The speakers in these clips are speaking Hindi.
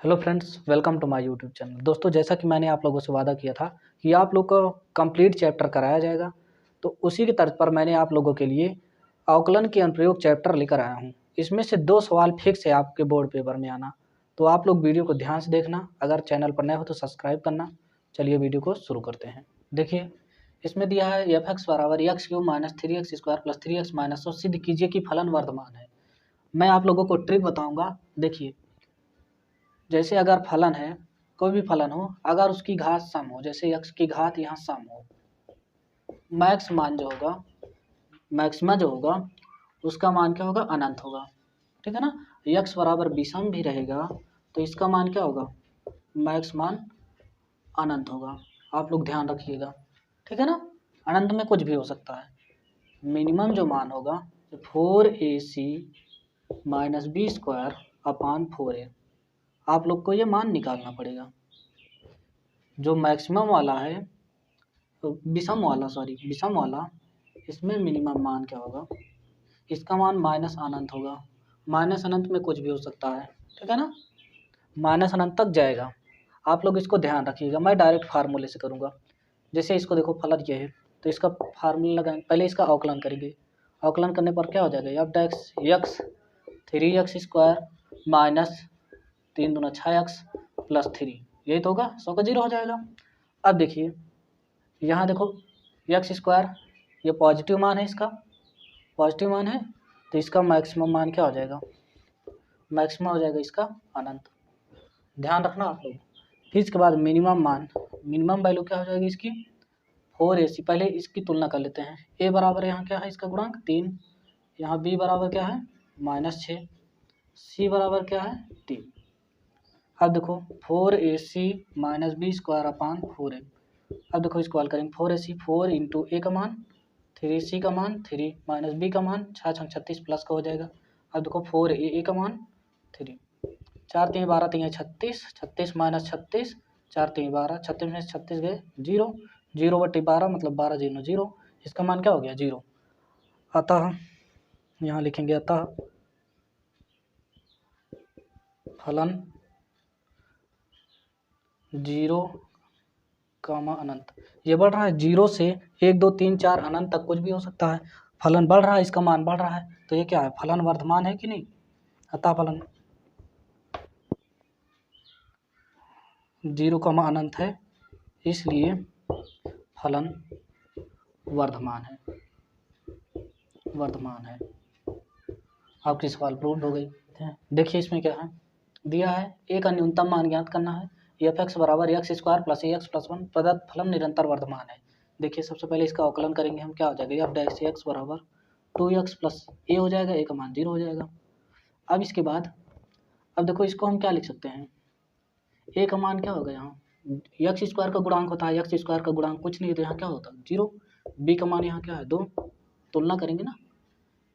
Hello friends, welcome to my YouTube channel. दोस्तों, जैसा कि मैंने आप लोगों से वादा किया था कि आप लोग को कंप्लीट चैप्टर कराया जाएगा, तो उसी की तर्ज पर मैंने आप लोगों के लिए अवकलन के अनुप्रयोग चैप्टर लेकर आया हूं। इसमें से 2 सवाल फिक्स है आपके बोर्ड पेपर में आना, तो आप लोग वीडियो को ध्यान से देखना। अगर चैनल पर नए हो तो सब्सक्राइब करना। चलिए वीडियो को शुरू करते हैं। देखिए, इसमें दिया है एफ एक्स बराबर x cube minus 3x² plus 3x minus, तो सिद्ध कीजिए कि फलन वर्धमान है। मैं आप लोगों को ट्रिक बताऊँगा। देखिए, जैसे अगर फलन है, कोई भी फलन हो, अगर उसकी घात सम हो, जैसे x की घात यहाँ सम हो, मैक्स मान जो होगा, मैक्सिमा जो होगा उसका मान क्या होगा, अनंत होगा। ठीक है ना। x बराबर विषम भी रहेगा तो इसका मान क्या होगा, मैक्स मान अनंत होगा। आप लोग ध्यान रखिएगा, ठीक है ना। अनंत में कुछ भी हो सकता है। मिनिमम जो मान होगा 4ac minus B square upon 4a, आप लोग को ये मान निकालना पड़ेगा। जो मैक्सिमम वाला है, तो विषम वाला, इसमें मिनिमम मान क्या होगा, इसका मान माइनस अनंत होगा। माइनस अनंत में कुछ भी हो सकता है, ठीक है ना। माइनस अनंत तक जाएगा। आप लोग इसको ध्यान रखिएगा। मैं डायरेक्ट फार्मूले से करूँगा। जैसे इसको देखो, फलन ये है तो इसका फार्मूला लगाएंगे। पहले इसका अवकलन करेंगे। अवकलन करने पर क्या हो जाएगा, एफ डैक्स एक्स 3x² माइनस 3 दूना 6x प्लस 3, यही तो होगा। 100 का 0 हो जाएगा। अब देखिए, यहाँ देखो x², ये पॉजिटिव मान है, इसका पॉजिटिव मान है, तो इसका मैक्सिमम मान क्या हो जाएगा, मैक्सिमम हो जाएगा इसका अनंत। ध्यान रखना आप लोग। फिर इसके बाद मिनिमम मान, मिनिमम वैल्यू क्या हो जाएगी इसकी, 4ac। पहले इसकी तुलना कर लेते हैं। a बराबर यहाँ क्या है, इसका गुणांक 3, यहाँ b बराबर क्या है, -6, c बराबर क्या है, 3। अब देखो 4ac minus B square upon 4a। अब देखो इसको हल करेंगे। 4ac 4 इंटू ए का मान 3c का मान 3 माइनस बी का मान 6 छंग 36 प्लस का हो जाएगा। अब देखो 4a का मान 3, 4 3 12 3 36, 36 माइनस 36, 4 3 12, 36 में 36 गए 0, 0/12 मतलब 12 0 0, इसका मान क्या हो गया, 0। अतः यहाँ लिखेंगे, अतः फलन 0 अनंत, ये बढ़ रहा है 0 से 1 2 3 4 अनंत तक कुछ भी हो सकता है। फलन बढ़ रहा है, इसका मान बढ़ रहा है, तो ये क्या है, फलन वर्धमान है कि नहीं। अतः फलन 0 अनंत है, इसलिए फलन वर्धमान है। आपकी सवाल प्रूव हो गई। देखिए इसमें क्या है, दिया है ए का न्यूनतम मान ज्ञात करना है। एफ एक्स बराबर x² प्लस ax प्लस 1 प्रदत्त फलन निरंतर वर्धमान है। देखिए सबसे पहले इसका अवकलन करेंगे हम, क्या हो जाएगा, एफ डैश एक्स बराबर 2x प्लस ए हो जाएगा, ए का मान 0 हो जाएगा। अब इसके बाद, अब देखो इसको हम क्या लिख सकते हैं, ए का मान क्या होगा, यहाँ x² का गुणांक होता है, x² का गुणांक कुछ नहीं है, तो यहाँ क्या होता है 0। बी का मान यहाँ क्या है 2, तुलना करेंगे ना।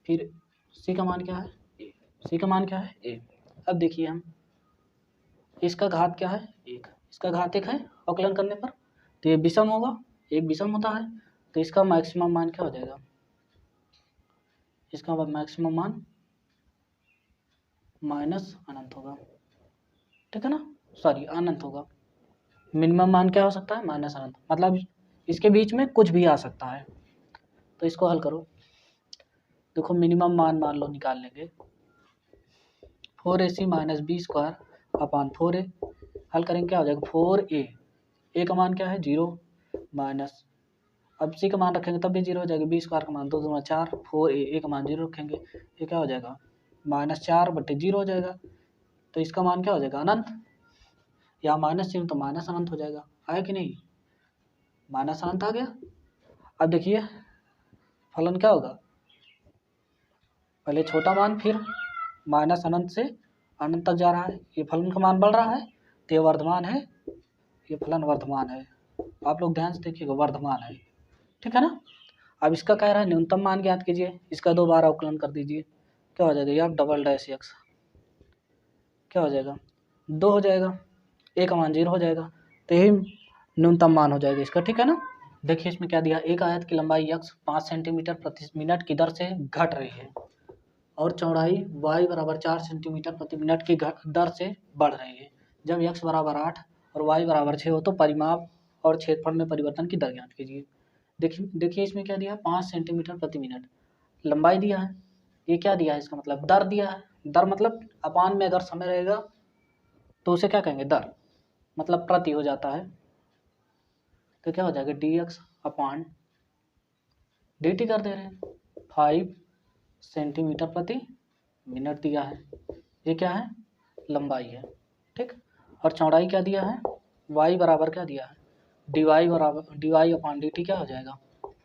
फिर सी का मान क्या है, सी का मान क्या है, ए। अब देखिए हम, इसका घात क्या है, 1, इसका घात 1 है अवकलन करने पर, तो ये विषम होगा, एक विषम होता है, तो इसका मैक्सिमम मान क्या हो जाएगा, इसका मैक्सिमम मान माइनस अनंत होगा, ठीक है ना, सॉरी अनंत होगा। मिनिमम मान क्या हो सकता है, माइनस अनंत, मतलब इसके बीच में कुछ भी आ सकता है। तो इसको हल करो। देखो मिनिमम मान मान लो निकाल लेंगे, 4ac minus B square upon 4a। हल करेंगे, क्या हो जाएगा, 4a, ए का मान क्या है 0 माइनस, अब सी का मान रखेंगे तब भी 0 हो जाएगा, बी स्क्वायर का मान 2 2 4, 4a, ए का मान 0 रखेंगे, ये क्या हो जाएगा, -4/0 हो जाएगा। तो इसका मान क्या हो जाएगा, अनंत। या माइनस चिन्ह तो माइनस अनंत हो जाएगा, आया कि नहीं, माइनस अनंत आ गया। अब देखिए फलन क्या होगा, पहले छोटा मान, फिर माइनस अनंत से अनंत तक जा रहा है, ये फलन का मान बढ़ रहा है, तो ये वर्धमान है, ये फलन वर्धमान है। आप लोग ध्यान से देखिएगा, वर्धमान है, ठीक है ना। अब इसका कह रहा है न्यूनतम मान ज्ञात कीजिए, इसका 2 बार अवकलन कर दीजिए, क्या हो जाएगा, एफ डबल डैश एक्स क्या हो जाएगा, 2 हो जाएगा, ए का मान 0 हो जाएगा, तो यही न्यूनतम मान हो जाएगा इसका, ठीक है ना। देखिए इसमें क्या दिया, एक आयत की लंबाई x 5 सेंटीमीटर प्रति मिनट की दर से घट रही है और चौड़ाई y बराबर 4 सेंटीमीटर प्रति मिनट की दर से बढ़ रही है। जब x बराबर 8 और y बराबर 6 हो तो परिमाप और क्षेत्रफल में परिवर्तन की दर ज्ञात कीजिए। देखिए इसमें क्या दिया, 5 सेंटीमीटर प्रति मिनट लंबाई दिया है। ये क्या दिया है, इसका मतलब दर दिया है। दर मतलब अपान में अगर समय रहेगा तो उसे क्या कहेंगे, दर, मतलब प्रति हो जाता है। तो क्या हो जाएगा, dx अपान dt कर दे रहे हैं। 5 सेंटीमीटर प्रति मिनट दिया है, ये क्या है, लंबाई है, ठीक। और चौड़ाई क्या दिया है, y बराबर क्या दिया है, dy अपान dt क्या हो जाएगा,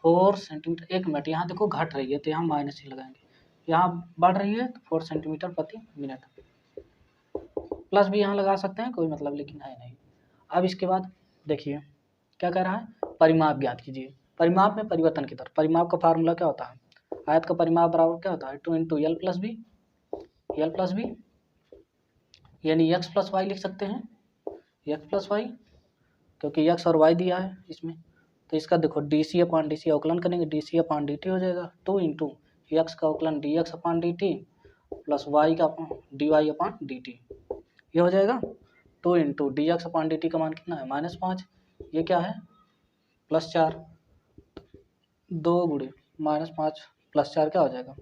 4 सेंटीमीटर। 1 मिनट, यहाँ देखो घट रही है तो यहाँ माइनस ही लगाएंगे, यहाँ बढ़ रही है तो 4 सेंटीमीटर प्रति मिनट। प्लस भी यहाँ लगा सकते हैं, कोई मतलब लेकिन है नहीं। अब इसके बाद देखिए क्या कह रहा है, परिमाप ज्ञात कीजिए। परिमाप में परिवर्तन की दर। परिमाप का फार्मूला क्या होता है, आयत का परिमाप बराबर क्या होता है, 2 × L प्लस बी, यानी x प्लस वाई लिख सकते हैं, x प्लस वाई, क्योंकि x और y दिया है इसमें। तो इसका देखो डी अपान डी अवकलन करेंगे, डी अपान डी हो जाएगा 2 × x का अवकलन dx अपान dt प्लस y का dy अपान dt, ये हो जाएगा 2 × dx अपान dt का मान कितना है, -5। ये क्या है, +4, 2 × -5 + 4 क्या हो जाएगा,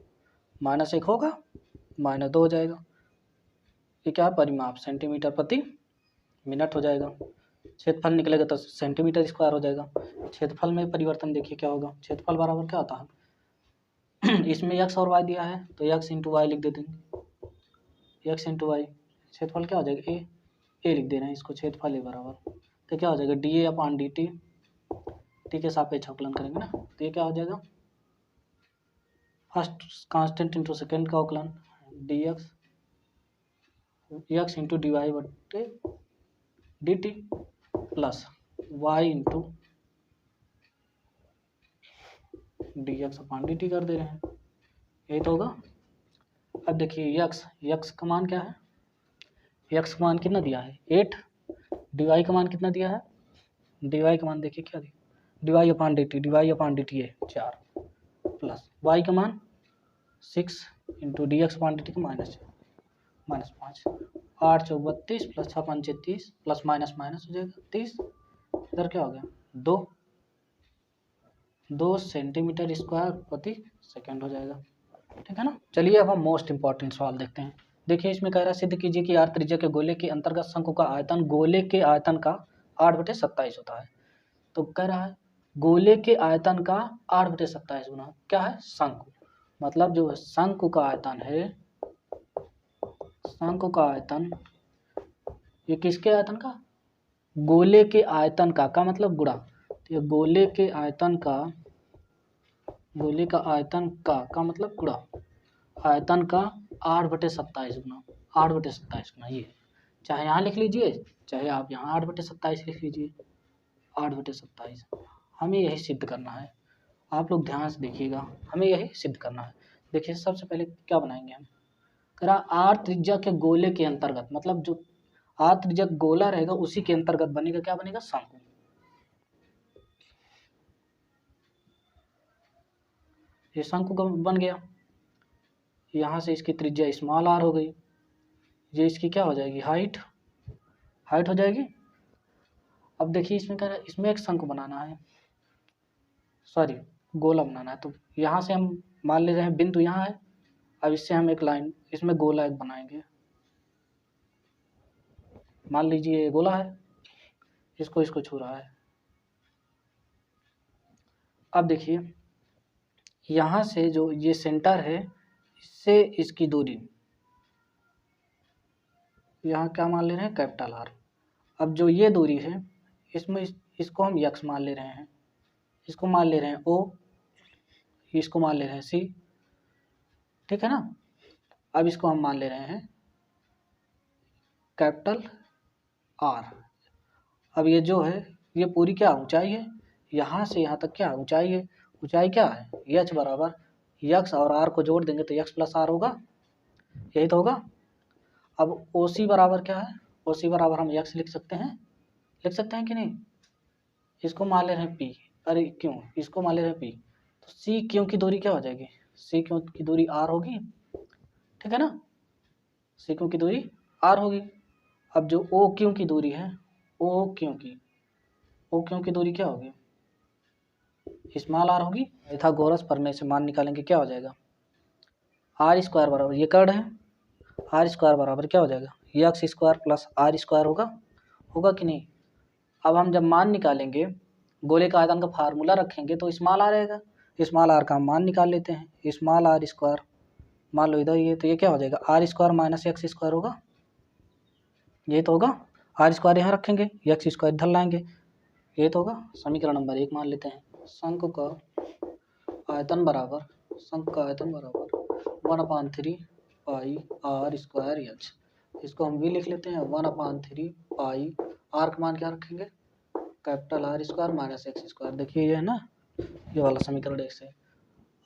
-1 होगा, -2 हो जाएगा। ये क्या है, परिमाप सेंटीमीटर प्रति मिनट हो जाएगा। क्षेत्रफल निकलेगा तो सेंटीमीटर स्क्वायर हो जाएगा। क्षेत्रफल में परिवर्तन देखिए क्या होगा, क्षेत्रफल बराबर क्या होता है इसमें x और y दिया है तो x × y लिख देते हैं, x × y। क्षेत्रफल क्या हो जाएगा, a लिख दे रहे हैं इसको, क्षेत्रफल a बराबर, तो क्या हो जाएगा dA अपान dt, t के सापेक्ष अवकलन करेंगे ना, तो ये क्या हो जाएगा, फर्स्ट कांस्टेंट इंटू सेकेंड का अवकलन dx x × dy बटे dt प्लस y × dx अपान dt कर दे रहे हैं, यही तो होगा। अब देखिए x का मान क्या है, x का मान कितना दिया है 8, dy का मान कितना दिया है, dy का मान देखिए क्या दिया, dy अपान dt है 4 प्लस y का मान 6 × dx अपान dt का -5, 8 × 4 = 32 प्लस 6 × 5 = 30 प्लस माइनस हो जाएगा 30, इधर क्या हो गया 2 सेंटीमीटर स्क्वायर प्रति सेकंड हो जाएगा, ठीक है ना। चलिए अब हम मोस्ट इंपॉर्टेंट सवाल देखते हैं। देखिए इसमें कह रहा है सिद्ध कीजिए कि r त्रिज्या के गोले के अंतर्गत शंकु का आयतन गोले के आयतन का 8/27 होता है। तो कह रहा है गोले के आयतन का 8/27 गुना क्या है, शंकु, मतलब जो शंकु का आयतन है, शंकु का आयतन, ये किसके आयतन का, गोले के आयतन का मतलब गुणा, तो ये गोले के आयतन का, गोले का आयतन का मतलब गुणा, आयतन का 8/27 गुना, 8/27 गुना, ये चाहे यहाँ लिख लीजिए चाहे आप यहाँ 8/27 लिख लीजिए, 8/27 हमें यही सिद्ध करना है। आप लोग ध्यान से देखिएगा, हमें यही सिद्ध करना है। देखिए सबसे पहले क्या बनाएंगे हम, करा आर त्रिज्या के गोले के अंतर्गत, मतलब जो आर त्रिज्या गोला रहेगा उसी के अंतर्गत बनेगा, क्या बनेगा, शंकु। ये शंकु बन गया, यहाँ से इसकी त्रिज्या स्मॉल आर हो गई, ये इसकी क्या हो जाएगी, हाइट हो जाएगी। अब देखिए इसमें क्या है, इसमें एक शंकु बनाना है, सॉरी गोला बनाना है, तो यहाँ से हम मान ले रहे हैं बिंदु यहाँ है। अब इससे हम एक लाइन इसमें गोला एक बनाएंगे, मान लीजिए ये गोला है, इसको छू रहा है। अब देखिए यहाँ से जो ये सेंटर है, इससे इसकी दूरी, यहाँ क्या मान ले रहे हैं, कैपिटल आर। अब जो ये दूरी है इसमें इसको हम x मान ले रहे हैं, इसको मान ले रहे हैं O, इसको मान ले रहे हैं C, ठीक है ना। अब इसको हम मान ले रहे हैं कैपिटल R। अब ये जो है ये पूरी क्या ऊंचाई है, यहाँ से यहाँ तक क्या ऊंचाई है, ऊंचाई क्या है, h बराबर x और r को जोड़ देंगे तो x प्लस r होगा, यही तो होगा। अब OC बराबर क्या है, OC बराबर हम x लिख सकते हैं कि नहीं, इसको मान ले रहे हैं P, अरे क्यों इसको मान ले रहे हैं P, तो C क्यों की दूरी क्या हो जाएगी, C क्यों की दूरी R होगी, ठीक है ना, C क्यों की दूरी R होगी। अब जो ओ क्यू की दूरी है, ओ क्यू की दूरी क्या होगी, स्मॉल आर होगी। पाइथागोरस प्रमेय से मान निकालेंगे, क्या हो जाएगा, आर स्क्वायर बराबर, ये कर्ड है, आर स्क्वायर बराबर क्या हो जाएगा, X square plus R square होगा कि नहीं। अब हम जब मान निकालेंगे, गोले का आयतन का फार्मूला रखेंगे तो स्मॉल आर आएगा, स्मॉल आर का हम मान निकाल लेते हैं, स्मॉल आर स्क्वायर, मान लो इधर ये, तो ये क्या हो जाएगा, R square minus x square होगा, ये तो होगा। आर स्क्वायर यहाँ रखेंगे, एक्स स्क्वायर इधर लाएंगे, ये तो होगा। समीकरण नंबर 1 मान लेते हैं, शंकु का आयतन बराबर 1/3 पाई आर स्क्वायर एच, इसको हम भी लिख लेते हैं 1/3 पाई, आर का मान क्या रखेंगे, capital R square minus x square. देखिए ये है ना, ये वाला समीकरण 1 से।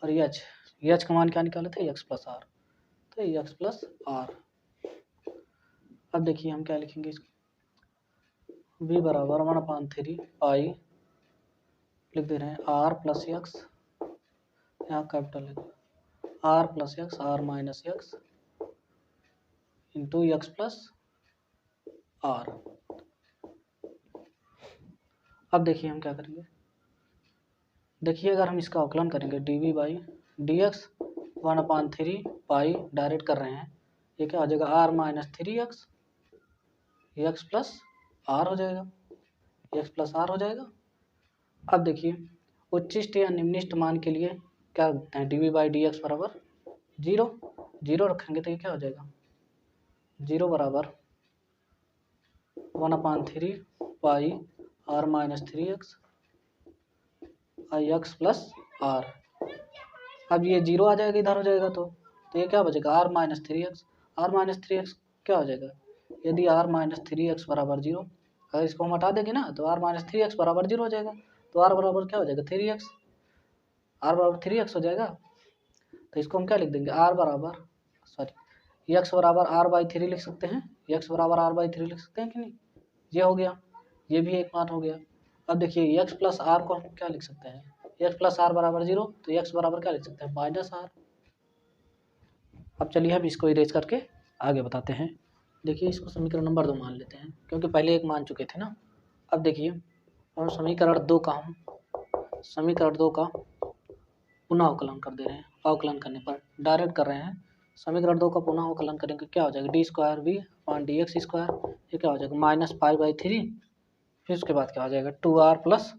और एच का मान क्या निकाले थे, एक्स प्लस आर, तो एक्स प्लस आर। अब देखिए हम क्या लिखेंगे इसको, v बराबर 1/3 पाई, लिख दे रहे हैं आर प्लस एक्स, यहाँ कैपिटल है, R plus X, R minus X into X plus are. अब देखिए हम क्या करेंगे, देखिए अगर हम इसका अवकलन करेंगे D by D X 1/3 pi, direct कर रहे हैं, ये क्या हो जाएगा, R minus 3x, X plus R हो जाएगा, एक्स प्लस आर हो जाएगा। अब देखिए उच्चिष्ट या निम्निष्ट मान के लिए क्या रखते हैं, डी बाई डी एक्स बराबर 0 रखेंगे तो ये क्या हो जाएगा, 0 बराबर 1/3 पाई आर माइनस 3x आई एक्स प्लस आर। अब ये 0 आ जाएगा, इधर हो जाएगा, तो ये क्या बचेगा, are minus 3x, are minus 3x क्या हो जाएगा, यदि आर माइनस 3x बराबर 0, अगर इसको हम हटा देंगे ना तो आर माइनस 3x बराबर 0 हो जाएगा, तो आर बराबर क्या हो जाएगा 3x, आर बराबर 3x हो जाएगा। तो इसको हम क्या लिख देंगे, आर बराबर एक्स बराबर आर बाई 3 लिख सकते हैं, एक्स बराबर आर बाई 3 लिख सकते हैं कि नहीं, ये हो गया, ये भी एक मान हो गया। अब देखिए एक्स प्लस आर को हम क्या लिख सकते हैं, एक्स प्लस आर बराबर 0, तो एक्स बराबर क्या लिख सकते हैं, माइनस आर। अब चलिए हम इसको इरेज करके आगे बताते हैं। देखिए इसको समीकरण नंबर 2 मान लेते हैं, क्योंकि पहले एक मान चुके थे ना। अब देखिए और समीकरण 2 का पुनः अवकलन कर दे रहे हैं, अवकलन करने पर डायरेक्ट कर रहे हैं, समीकरण 2 का पुनः अवकलन करेंगे, क्या हो जाएगा, D square V upon D X square, ये क्या हो जाएगा, माइनस पाई बाई 3, फिर उसके बाद क्या हो जाएगा 2r plus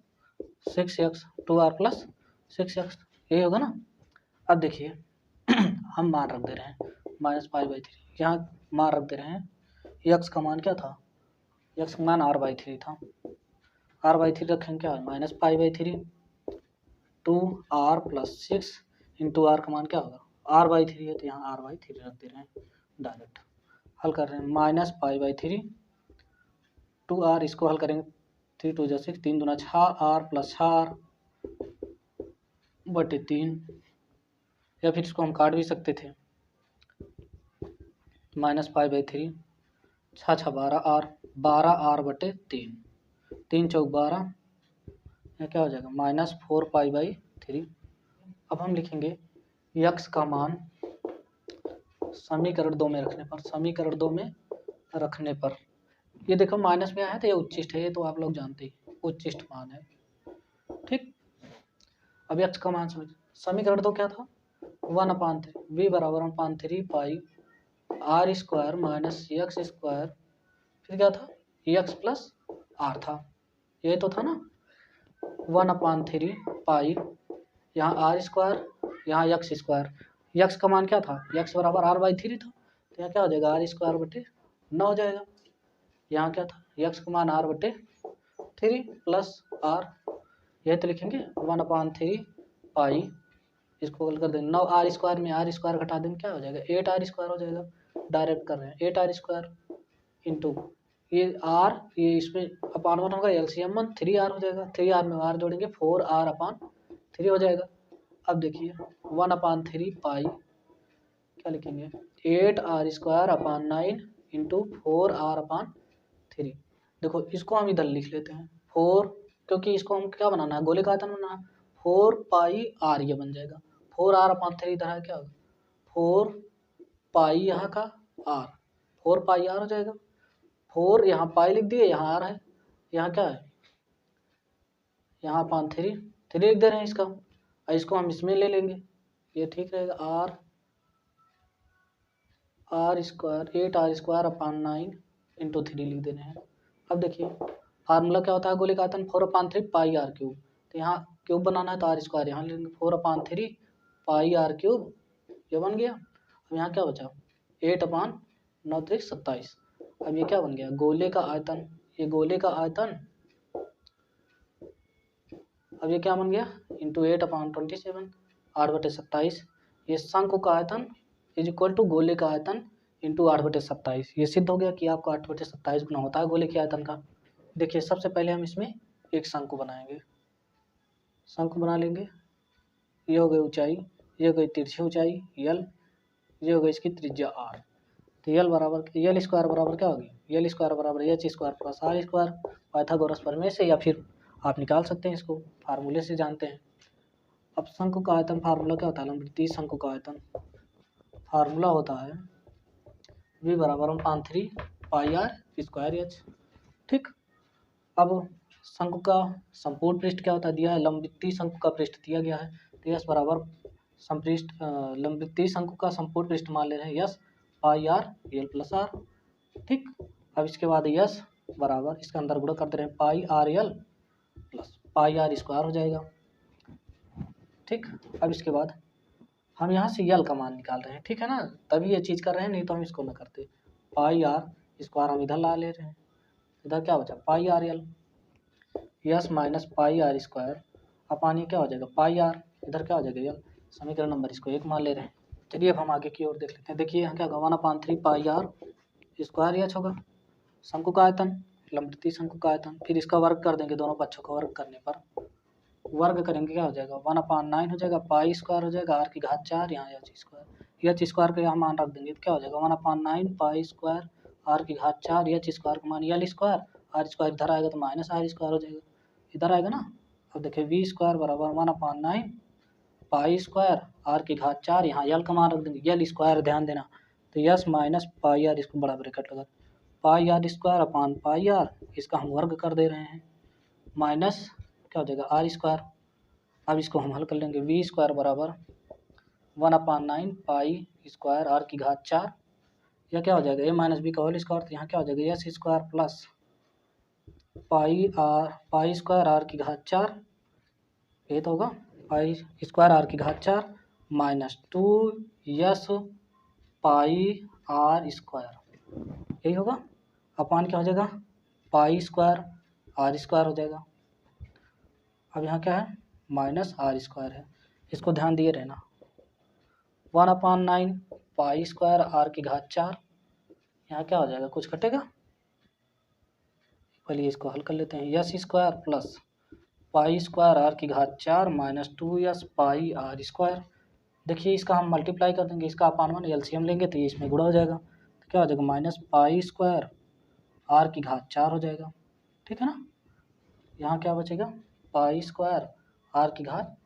6x, 2r plus 6x, यही होगा ना। अब देखिए हम मान रख दे रहे हैं माइनस पाई बाई 3, यहाँ मान रख दे रहे हैं, x का मान क्या था, x का मान r/3 था, r/3 रखेंगे क्या, minus pi by 3, 2r plus 6 into R का मान क्या होगा, r/3 है तो यहाँ r/3 रख दे रहे हैं, डायरेक्ट हल कर रहे हैं, माइनस पाई बाई 3, 2r, इसको हल करेंगे 3 2 6, 3 दूना 6r प्लस 6r बटे 3, या फिर इसको हम काट भी सकते थे, minus pi by 3, 6 12r, 12r बटे 3, 3 चौक 12, यह क्या हो जाएगा, माइनस 4 पाई बाई 3। अब हम लिखेंगे यक्स का मान समीकरण 2 में रखने पर, ये देखो माइनस में आया तो ये उच्चिष्ट है, ये तो आप लोग जानते ही उच्चिष्ट मान है, ठीक। अब यक्स का मान समझ, समीकरण 2 क्या था, 1/3 v बराबर 1/3 pi are square minus x square, फिर क्या था, एक्स प्लस आर था, ये तो था ना, 1/3 पाई, यहाँ आर स्क्वायर, यहाँ एक्स स्क्वायर, एक्स का मान क्या था, एक्स बराबर r/3 था, तो यहाँ क्या हो जाएगा, आर स्क्वायर बटे 9 हो जाएगा, यहाँ क्या था, एक्स का मान r/3 प्लस आर, यह तो लिखेंगे 1/3 पाई, इसको हल कर देंगे, 9 आर स्क्वायर में आर स्क्वायर घटा देंगे, क्या हो जाएगा 8r स्क्वायर हो जाएगा, डायरेक्ट कर रहे हैं 8r स्क्वायर इंटू ये आर, ये इसमें अपान 1 होगा, एलसीएम 1 3r हो जाएगा, 3r में r जोड़ेंगे 4r/3 हो जाएगा। अब देखिए 1/3 पाई क्या लिखेंगे, 8r square upon 9 into 4r/3, देखो इसको हम इधर लिख लेते हैं 4, क्योंकि इसको हम क्या बनाना है, गोले का आयतन बनाना है, 4 पाई r ये बन जाएगा, 4r/3 इधर है, क्या होगा 4 पाई यहाँ का r, 4 पाई r हो जाएगा, 4 यहाँ पाई लिख दिए, यहाँ आर है, यहाँ क्या है, यहाँ अपान 3 लिख दे रहे हैं इसका, और इसको हम इसमें ले लेंगे, ये ठीक रहेगा। Are square 8r² upon 9 into 3 लिख दे रहे हैं। अब देखिए फार्मूला क्या होता है गोले का आयतन 4/3 पाई आर क्यूब, तो यहाँ क्यूब बनाना है तो आर स्क्वायर यहाँ लेंगे, 4/3 पाई आर क्यूब, ये बन गया। अब यहाँ क्या बचा 8/9 3 27। अब ये क्या बन गया गोले का आयतन, ये गोले का आयतन, अब ये क्या बन गया इंटू 8/27 8/27, ये शंकु का आयतन इज इक्वल टू गोले का आयतन इंटू 8/27। ये सिद्ध हो गया कि आपको 8/27 गुना होता है गोले के आयतन का। देखिए सबसे पहले हम इसमें एक शंकु बनाएंगे, शंकु बना लेंगे। ये हो गई ऊंचाई, ये हो गई तिरछी ऊंचाई यल, ये हो गई इसकी त्रिज्या आर। तो यल स्क्वायर बराबर क्या होगी, यल स्क्वायर बराबर H square plus R square, Pythagoras प्रमेय से, या फिर आप निकाल सकते हैं इसको फार्मूले से जानते हैं। अब शंकु का आयतन फार्मूला क्या होता है, लंबवृत्तीय शंकु का आयतन फार्मूला होता है v बराबर 1/3 पाई आर स्क्वायर एच। ठीक, अब शंकु का संपूर्ण पृष्ठ क्या होता है दिया है, लंबवृत्तीय शंकु का पृष्ठ दिया गया है, तो यस बराबर संपृष्ठ लंबवृत्तीय शंकु का संपूर्ण पृष्ठ मान ले रहे हैं S pi R L plus R. ठीक, अब इसके बाद यस बराबर इसके अंदर गुणा कर दे रहे हैं pi R L plus pi are square हो जाएगा। ठीक, अब इसके बाद हम यहाँ से यल का मान निकाल रहे हैं, ठीक है ना, तभी ये चीज़ कर रहे हैं, नहीं तो हम इसको ना करते। पाई आर स्क्वायर हम इधर ला ले रहे हैं, इधर क्या बचा pi are l, yes minus pi are square upon ये क्या हो जाएगा पाई आर, इधर क्या हो जाएगा यल, समीकरण नंबर इसको 1 मान ले रहे हैं। चलिए अब हम आगे की ओर देख लेते हैं। देखिए यहाँ क्या होगा 1/3 पाई आर स्क्वायर एच होगा, शंकु का आयतन लंबवृत्तीय शंकु का आयतन, फिर इसका वर्ग कर देंगे, दोनों पक्षों का वर्ग करने पर वर्ग करेंगे क्या हो जाएगा 1/9 हो जाएगा, पाई स्क्वायर हो जाएगा, आर की घात 4, यहाँ एच स्क्वायर का यहाँ मान रख देंगे तो क्या हो जाएगा 1/9 पाई स्क्वायर आर की घात 4 एच स्क्वायर का मान यल स्क्वायर, आर स्क्वायर इधर आएगा तो माइनस आर स्क्वायर हो जाएगा, इधर आएगा ना। अब देखिए वी स्क्वायर बराबर 1/9 पाई स्क्वायर आर की घात 4, यहाँ यल का मान रख देंगे, यल स्क्वायर ध्यान देना, तो यस माइनस पाई आर, इसको बड़ा ब्रैकेट लगा pi are square upon pi r, इसका हम वर्ग कर दे रहे हैं, माइनस क्या हो जाएगा आर स्क्वायर। अब इसको हम हल कर लेंगे, वी स्क्वायर बराबर 1/9 पाई स्क्वायर आर की घात 4, यह क्या हो जाएगा ए माइनस बी का होल स्क्वायर, तो यहाँ क्या हो जाएगा S square plus pi square R की घात 4, ये तो होगा पाई स्क्वायर आर की घात 4 minus 2 yes pi are square, यही होगा, अपान क्या हो जाएगा पाई स्क्वायर आर स्क्वायर हो जाएगा। अब यहाँ क्या है माइनस आर स्क्वायर है, इसको ध्यान दिए रहना, 1/9 पाई स्क्वायर आर की घात 4, यहाँ क्या हो जाएगा कुछ कटेगा, पहले इसको हल कर लेते हैं, S square plus pi square R की घात 4 minus 2 yes pi are square. देखिए इसका हम मल्टीप्लाई कर देंगे, इसका अपान 1 एलसीएम लेंगे तो ये इसमें गुणा हो जाएगा, तो क्या हो जाएगा माइनस पाई स्क्वायर आर की घात 4 हो जाएगा, ठीक है ना। यहाँ क्या बचेगा पाई स्क्वायर आर की घात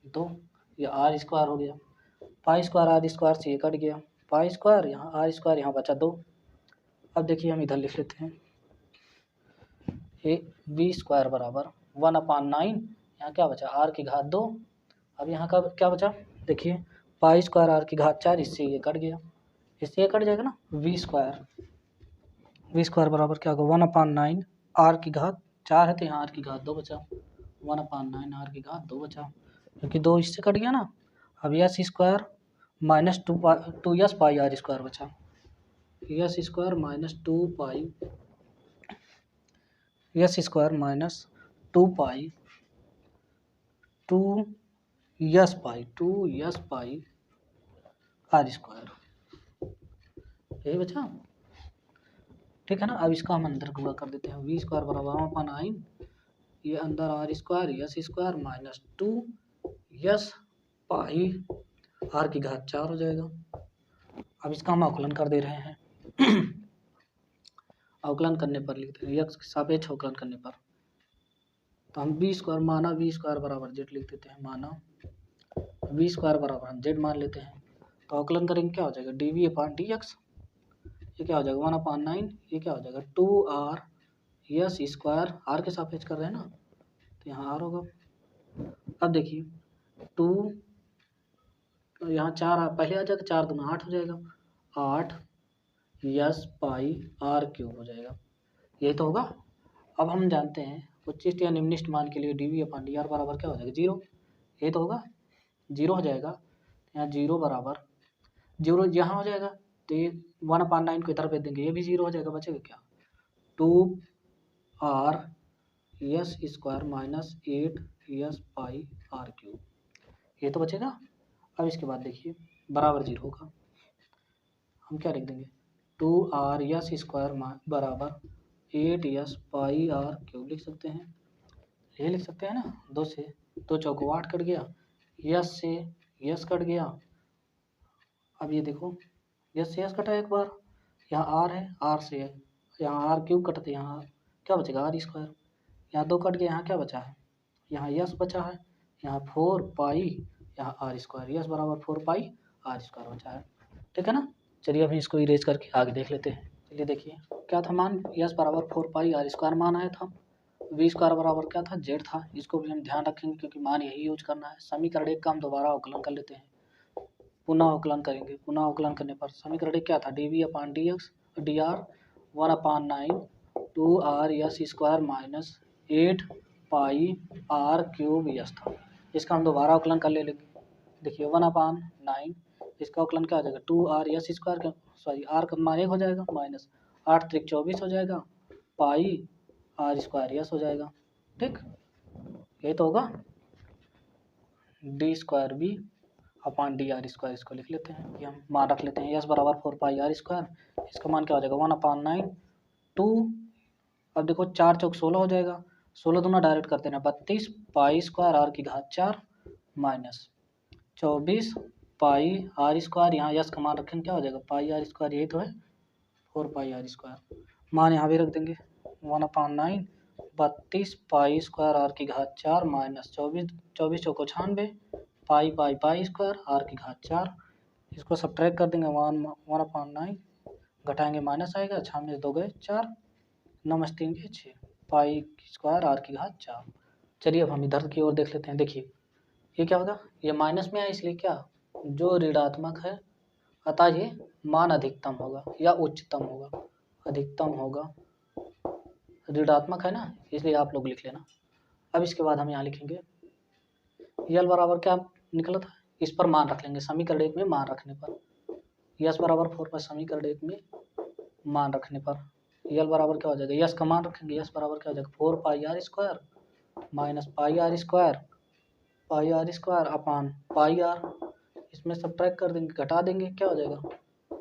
2, ये आर स्क्वायर हो गया, पाई स्क्वायर आर स्क्वायर से ये कट गया, पाई स्क्वायर यहाँ आर स्क्वायर यहाँ बचा 2। अब देखिए हम इधर लिख लेते हैं, ये वी स्क्वायर बराबर 1/9, यहाँ क्या बचा आर की घात 2, अब यहाँ का क्या बचा देखिए पाई स्क्वायर आर की घात 4, इससे ये कट गया, इससे ये कट जाएगा ना, वी स्क्वायर बराबर क्या होगा 1/9 आर की घात 4 है तो यहाँ आर की घात 2 बचा, 1/9 आर की घात 2 बचा, क्योंकि 2 इससे कट गया ना। अब yes square minus 2 yes pi are square बचा, yes square minus 2 pi yes square minus 2 pi 2 yes pi are square, यही बचा, ठीक है ना। अब इसका हम अंदर गुणा कर देते हैं, वी स्क्वायर बराबर 1/9, ये अंदर R square S square minus 2 yes pi R की घात 4 हो जाएगा। अब इसका हम अवकलन कर दे रहे हैं अवकलन करने पर लिखते हैं यक्स के सापेक्ष अवकलन करने पर, तो हम वी स्क्वायर माना वी स्क्वायर बराबर जेड लिख देते हैं, माना वी स्क्वायर बराबर हम जेड मान लेते हैं, तो अवकलन करेंगे क्या हो जाएगा D V upon D x, ये क्या हो जाएगा 1/9, ये क्या हो जाएगा 2r यस स्क्वायर, आर के सापेक्ष कर रहे हैं ना, तो यहाँ आर होगा। अब देखिए 2, यहाँ 4 पहले आ जाएगा, 4 दूना 8 हो जाएगा, 8 यस पाई आर क्यूब हो जाएगा, यही तो होगा। अब हम जानते हैं उच्चिष्ट या निम्निष्ट मान के लिए dv/dr बराबर क्या हो जाएगा 0, यही तो होगा, 0 हो जाएगा। यहाँ 0 बराबर 0 यहाँ हो जाएगा, तो ये 1/9 को इधर भेज देंगे, ये भी 0 हो जाएगा, बचेगा क्या 2r S square minus 8 S pi R cube, ये तो बचेगा। अब इसके बाद देखिए बराबर 0 होगा, हम क्या लिख देंगे 2r यस स्क्वायर बराबर 8 यस पाई आर क्यूब लिख सकते हैं, ये लिख सकते हैं ना। 2 से 2 चौको 8 कट गया, यस से यस कट गया। अब ये देखो यस से यस कटा एक बार, यहाँ आर है, आर से है, यहाँ आर क्यूब कटते, यहाँ क्या बचेगा आर स्क्वायर, यहाँ 2 कट गया, यहाँ क्या बचा है, यहाँ यस बचा है, यहाँ 4 पाई, यहाँ आर स्क्वायर, यस बराबर 4 पाई आर स्क्वायर बचा है, ठीक है ना। चलिए अभी इसको इरेज करके आगे देख लेते हैं। चलिए देखिए क्या था मान, यस बराबर 4 पाई आर स्क्वायर मान आया था, वी स्क्वायर बराबर क्या था जेड था, इसको भी हम ध्यान रखेंगे क्योंकि मान यही यूज करना है। समीकरण 1 का हम दोबारा अवकलन कर लेते हैं, पुनः अवकलन करेंगे। पुनः अवकलन करने पर समीकरण 1 क्या था dv/dr 1/9 2r S square minus 8 pi R cube S था। इसका हम दोबारा अवकलन कर लेंगे। देखिए 1/9 इसका अवकलन क्या हो जाएगा 2r यस स्क्वायर का, सॉरी आर का मान 1 हो जाएगा, माइनस 8 त्रिक 24 हो जाएगा, पाई आर स्क्वायर यस हो जाएगा, ठीक, यही तो होगा। D square B upon D R square, इसको लिख लेते हैं, ये हम मान रख लेते हैं, यस बराबर 4 पाई आर स्क्वायर, इसका मान क्या हो जाएगा 1/9 2, अब देखो 4 चौक 16 हो जाएगा, 16 दूना डायरेक्ट करते हैं 32 पाई स्क्वायर आर की घात 4 माइनस 24 पाई आर स्क्वायर, यहाँ यस का मान रखेंगे क्या हो जाएगा पाई आर स्क्वायर, यही तो है 4 पाई आर स्क्वायर, मान यहाँ भी रख देंगे 1/9 32 पाई स्क्वायर आर की घात 4 माइनस 24 चौको 96 pi pi pi square R की घात 4, इसको सब्ट्रैक्ट कर देंगे 1/9 घटाएंगे माइनस आएगा, 6 में 2 गए 4, 9 में 3 गए 6 पाई स्क्वायर आर की घात 4। चलिए अब हम इधर की ओर देख लेते हैं। देखिए ये क्या होगा, ये माइनस में है इसलिए क्या जो ऋणात्मक है अतः ये मान अधिकतम होगा या उच्चतम होगा, अधिकतम होगा, ऋणात्मक है ना इसलिए आप लोग लिख लेना। अब इसके बाद हम यहाँ लिखेंगे यल बराबर क्या निकला था, इस पर मान रख लेंगे समीकरण 1 में मान रखने पर, यस बराबर 4 पर समीकरण 1 में मान रखने पर यल बराबर क्या हो जाएगा, यस का मान रखेंगे, यस बराबर क्या हो जाएगा 4 pi are square minus pi are square upon pi r, इसमें सब्ट्रैक्ट कर देंगे घटा देंगे, क्या हो जाएगा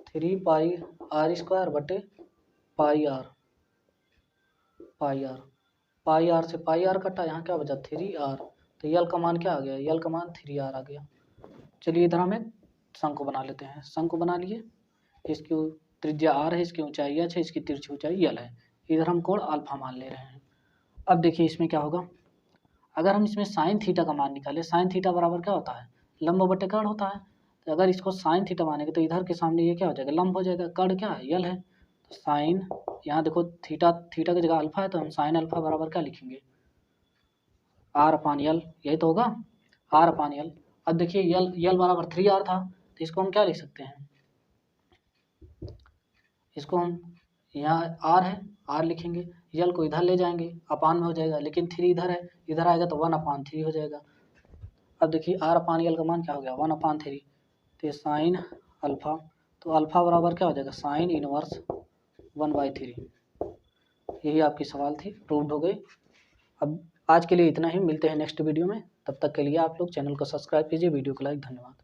3 पाई आर स्क्वायर बटे पाई आर, पाई आर से पाई आर कटा, यहाँ क्या बचा 3r, तो यल का मान क्या आ गया, यल का मान 3r आ गया। चलिए इधर हम एक शंकु बना लेते हैं, शंकु बना लिए, इसकी त्रिज्या r है, इसकी ऊंचाई h है, इसकी तिरछी ऊंचाई l है, इधर हम कोण अल्फा मान ले रहे हैं। अब देखिए इसमें क्या होगा, अगर हम इसमें साइन थीटा का मान निकालें, साइन थीटा बराबर क्या होता है लंब बटे कर्ण होता है, तो अगर इसको साइन थीटा मानेंगे तो इधर के सामने ये क्या हो जाएगा लंब हो जाएगा, कर्ण क्या है यल है, तो साइन यहाँ देखो थीटा की जगह अल्फा है, तो हम साइन अल्फा बराबर क्या लिखेंगे r/l, यही तो होगा r/l। अब देखिए यल बराबर 3r था, तो इसको हम क्या लिख सकते हैं, इसको हम यहाँ r है r लिखेंगे, यल को इधर ले जाएंगे अपान में हो जाएगा, लेकिन 3 इधर है, इधर आएगा तो 1/3 हो जाएगा। अब देखिए r/l का मान क्या हो गया 1/3, तो साइन अल्फा, तो अल्फा बराबर क्या हो जाएगा साइन इनवर्स 1/3। यही आपकी सवाल थी, प्रूव्ड हो गई। अब आज के लिए इतना ही, मिलते हैं नेक्स्ट वीडियो में, तब तक के लिए आप लोग चैनल को सब्सक्राइब कीजिए, वीडियो को लाइक, धन्यवाद।